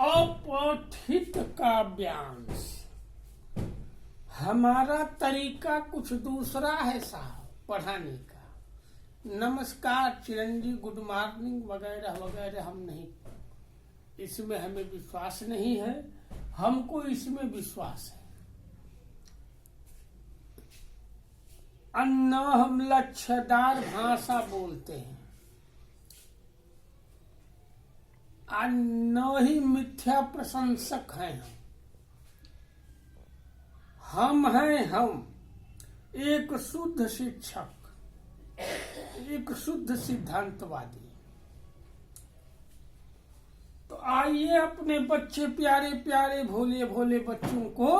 अपठित काव्यांश। हमारा तरीका कुछ दूसरा है साहब पढ़ाने का। नमस्कार, चिरंजीव, गुड मॉर्निंग वगैरह वगैरह हम नहीं, इसमें हमें विश्वास नहीं है। हमको इसमें विश्वास है। अन्ना हम लक्ष्यदार भाषा बोलते हैं, न ही मिथ्या प्रशंसक हैं। हम हैं एक शुद्ध शिक्षक, एक शुद्ध सिद्धांतवादी। तो आइए अपने बच्चे, प्यारे प्यारे भोले भोले बच्चों को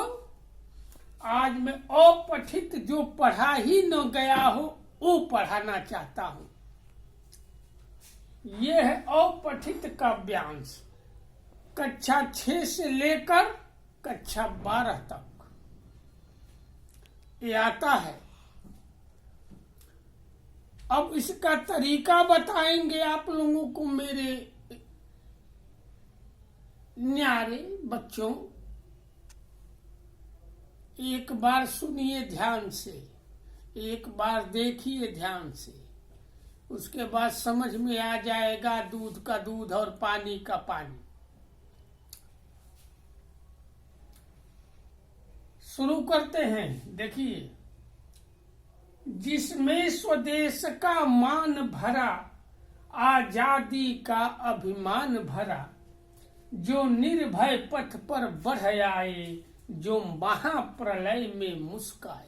आज मैं अपठित, जो पढ़ा ही न गया हो वो पढ़ाना चाहता हूं। यह है अपठित काव्यांश, कक्षा 6 से लेकर कक्षा 12 तक ये आता है। अब इसका तरीका बताएंगे आप लोगों को मेरे न्यारे बच्चों। एक बार सुनिए ध्यान से, एक बार देखिए ध्यान से, उसके बाद समझ में आ जाएगा दूध का दूध और पानी का पानी। शुरू करते हैं। देखिए, जिसमें स्वदेश का मान भरा, आजादी का अभिमान भरा, जो निर्भय पथ पर बढ़ आए, जो महाप्रलय में मुस्काए।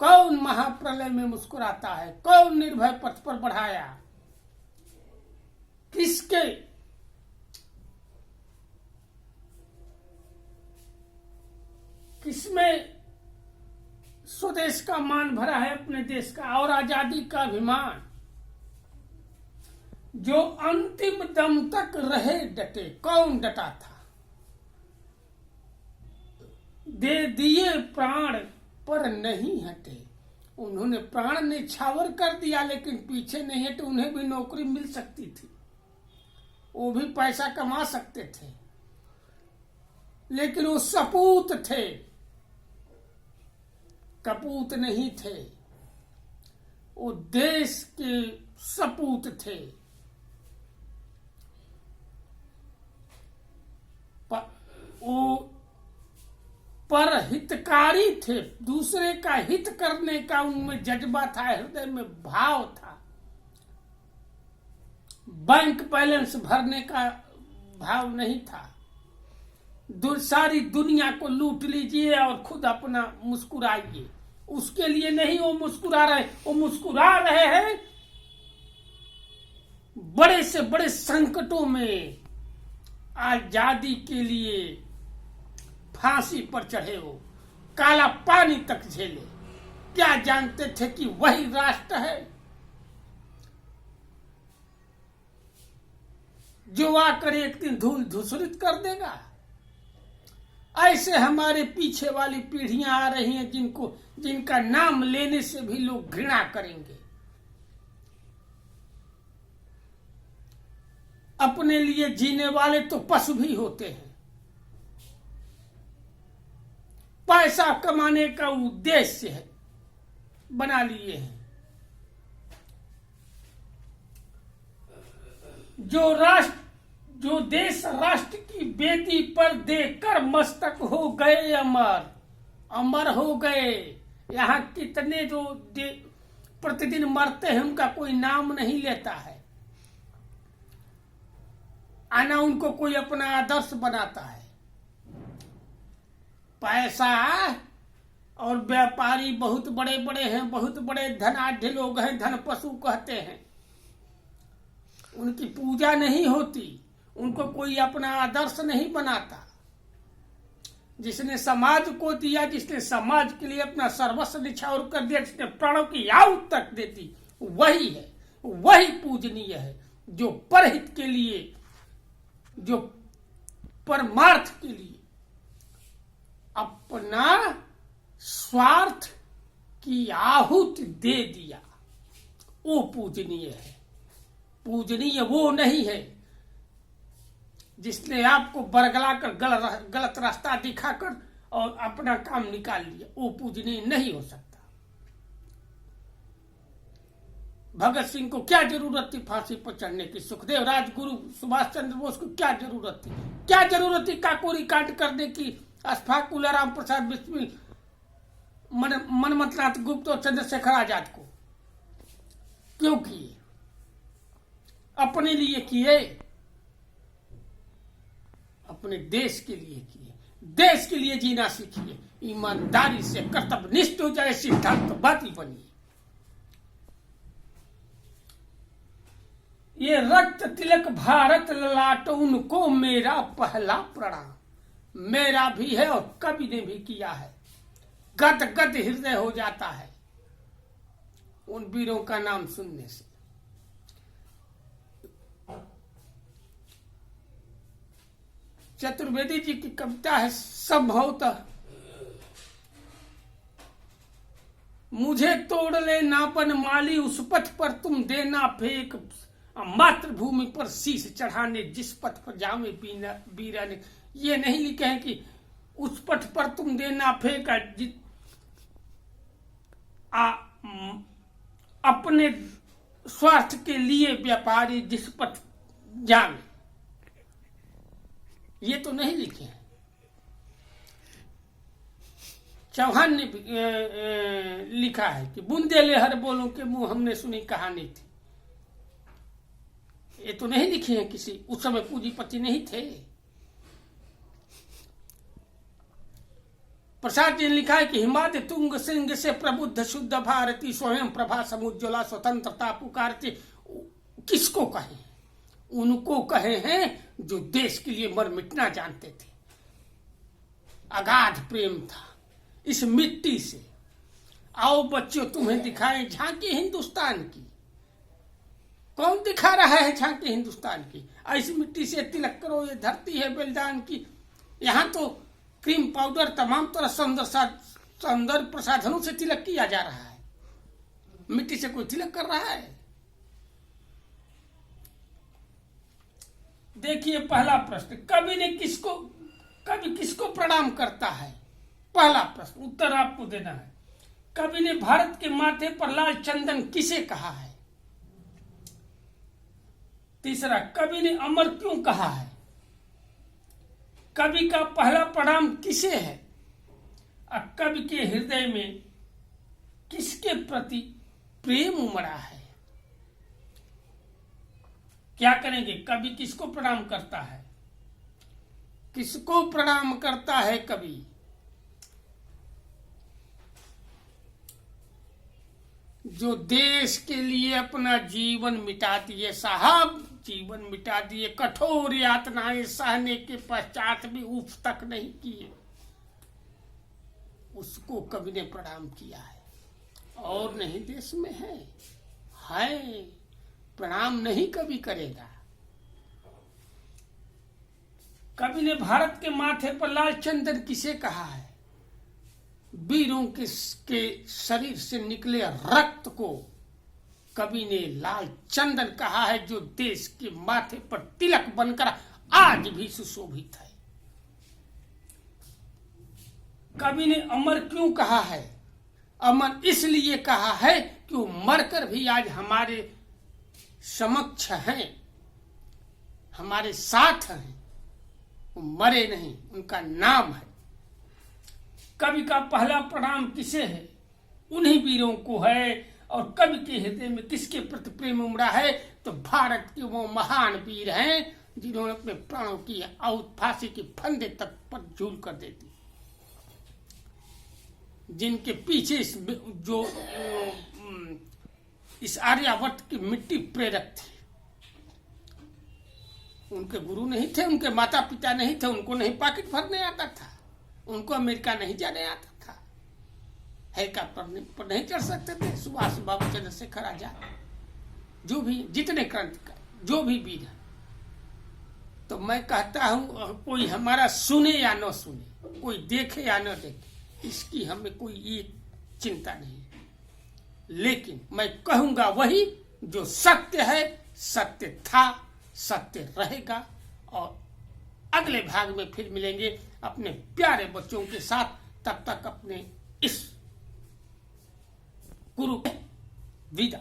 कौन महाप्रलय में मुस्कुराता है? कौन निर्भय पथ पर बढ़ाया? किसके? किसमें स्वदेश का मान भरा है, अपने देश का, और आजादी का अभिमान, जो अंतिम दम तक रहे डटे। कौन डटा था? दे दिए प्राण पर नहीं हटे। उन्होंने प्राण न्यौछावर कर दिया लेकिन पीछे नहीं हटे। उन्हें भी नौकरी मिल सकती थी, वो भी पैसा कमा सकते थे, लेकिन वो सपूत थे, कपूत नहीं थे। वो देश के सपूत थे। वो परहितकारी थे, दूसरे का हित करने का उनमें जज्बा था, हृदय में भाव था। बैंक बैलेंस भरने का भाव नहीं था। सारी दुनिया को लूट लीजिए और खुद अपना मुस्कुराइए, उसके लिए नहीं वो मुस्कुरा रहे। वो मुस्कुरा रहे हैं बड़े से बड़े संकटों में, आजादी के लिए फांसी पर चढ़े हो, काला पानी तक झेले। क्या जानते थे कि वही राष्ट्र है जो आकर एक दिन धूल धूसरित कर देगा? ऐसे हमारे पीछे वाली पीढ़ियां आ रही हैं जिनका नाम लेने से भी लोग घृणा करेंगे। अपने लिए जीने वाले तो पशु भी होते हैं। पैसा कमाने का उद्देश्य है बना लिए हैं। जो देश राष्ट्र की बेदी पर देकर मस्तक हो गए अमर हो गए। यहाँ कितने जो प्रतिदिन मरते हैं उनका कोई नाम नहीं लेता है, आना उनको कोई अपना आदर्श बनाता है। पैसा और व्यापारी बहुत बड़े बड़े हैं, बहुत बड़े धनाढ्य लोग हैं, धन पशु कहते हैं। उनकी पूजा नहीं होती, उनको कोई अपना आदर्श नहीं बनाता। जिसने समाज को दिया, जिसने समाज के लिए अपना सर्वस्व निछावर कर दिया, जिसने प्राणों की आहुति तक देती, वही है, वही पूजनीय है। जो परहित के लिए, जो परमार्थ के लिए अपना स्वार्थ की आहुति दे दिया, वो पूजनीय है। पूजनीय वो नहीं है जिसने आपको बरगला कर गलत रास्ता दिखाकर और अपना काम निकाल लिया, वो पूजनीय नहीं हो सकता। भगत सिंह को क्या जरूरत थी फांसी पर चढ़ने की? सुखदेव राजगुरु सुभाष चंद्र बोस को क्या जरूरत थी? क्या जरूरत थी काकोरी कांड करने की? अशफाक उल्ला राम प्रसाद बिस्मिल, मनमथनाथ गुप्त और चंद्रशेखर आजाद को क्यों किए? अपने लिए किए, अपने देश के लिए किए। देश के लिए जीना सीखिए, ईमानदारी से कर्तव्यनिष्ठ हो जाए, सिद्धांतवादी बनिए। ये रक्त तिलक भारत ललाट उनको मेरा पहला प्रणाम। मेरा भी है और कवि ने भी किया है। गद गद हृदय हो जाता है उन वीरों का नाम सुनने से। चतुर्वेदी जी की कविता है संभवतः, मुझे तोड़ ले नापन माली, उस पथ पर तुम देना फेंक, मातृभूमि पर शीश चढ़ाने जिस पथ पर जावे बीरा ने। ये नहीं लिखे हैं कि उस पथ पर तुम देना फेंक, अपने स्वार्थ के लिए व्यापारी जिस पथ जावे, ये तो नहीं लिखे हैं। चौहान ने लिखा है कि बुंदेले हर बोलों के मुंह हमने सुनी कहानी थी। ये तो नहीं लिखे हैं किसी, उस समय पूंजीपति नहीं थे। प्रसाद जी ने लिखा है कि हिमाद्य तुंग सिंह से प्रबुद्ध शुद्ध भारती, स्वयं प्रभा समुज्ज्वला स्वतंत्रता पुकारती। किसको कहे? उनको कहे हैं जो देश के लिए मर मिटना जानते थे। अगाध प्रेम था इस मिट्टी से। आओ बच्चों तुम्हें दिखाएं झांकी हिंदुस्तान की। कौन दिखा रहा है झांकी हिंदुस्तान की? ऐसी मिट्टी से तिलक करो, ये धरती है बलिदान की। यहाँ तो क्रीम पाउडर तमाम तरह सौंदर्य प्रसाधनों से तिलक किया जा रहा है। मिट्टी से कोई तिलक कर रहा है? देखिए पहला प्रश्न, कवि किसको प्रणाम करता है? पहला प्रश्न, उत्तर आपको देना है। कवि ने भारत के माथे पर लाल चंदन किसे कहा है? तीसरा, कवि ने अमर क्यों कहा है? कवि का पहला प्रणाम किसे है? और कवि के हृदय में किसके प्रति प्रेम उमड़ा है? क्या करेंगे? कवि किसको प्रणाम करता है? किसको प्रणाम करता है कवि? जो देश के लिए अपना जीवन मिटा दिए साहब, जीवन मिटा दिए। कठोर यातनाएं सहने के पश्चात भी उफ तक नहीं किए, उसको कवि ने प्रणाम किया है। और नहीं देश में है प्रणाम नहीं कवि करेगा। कवि ने भारत के माथे पर लाल चंदन किसे कहा है? वीरों के शरीर से निकले रक्त को कवि ने लाल चंदन कहा है, जो देश के माथे पर तिलक बनकर आज भी सुशोभित है। कवि ने अमर क्यों कहा है? अमर इसलिए कहा है कि वो मरकर भी आज हमारे समक्ष हैं, हमारे साथ हैं। वो मरे नहीं, उनका नाम है। कवि का पहला प्रणाम किसे है? उन्हीं वीरों को है। और कवि के हृदय में किसके प्रति प्रेम उमड़ा है? तो भारत के वो महान वीर हैं जिन्होंने अपने प्राणों की फांसी की फंदे तक पर झूल कर दे दी, जिनके पीछे जो इस आर्यावर्त की मिट्टी प्रेरक थी। उनके गुरु नहीं थे, उनके माता पिता नहीं थे, उनको नहीं पॉकेट भरने आता था, उनको अमेरिका नहीं जाने आता था, हेलीकॉप्टर पर नहीं चढ़ सकते थे। सुभाष बाबू, चंद्रशेखर आजाद, जो भी जितने क्रांतिकारी, जो भी वीर है। तो मैं कहता हूं कोई हमारा सुने या न सुने, कोई देखे या न देखे, इसकी हमें कोई ये चिंता नहीं। लेकिन मैं कहूंगा वही जो सत्य है, सत्य था, सत्य रहेगा और अगले भाग में फिर मिलेंगे अपने प्यारे बच्चों के साथ। तब तक अपने इस गुरु विदा।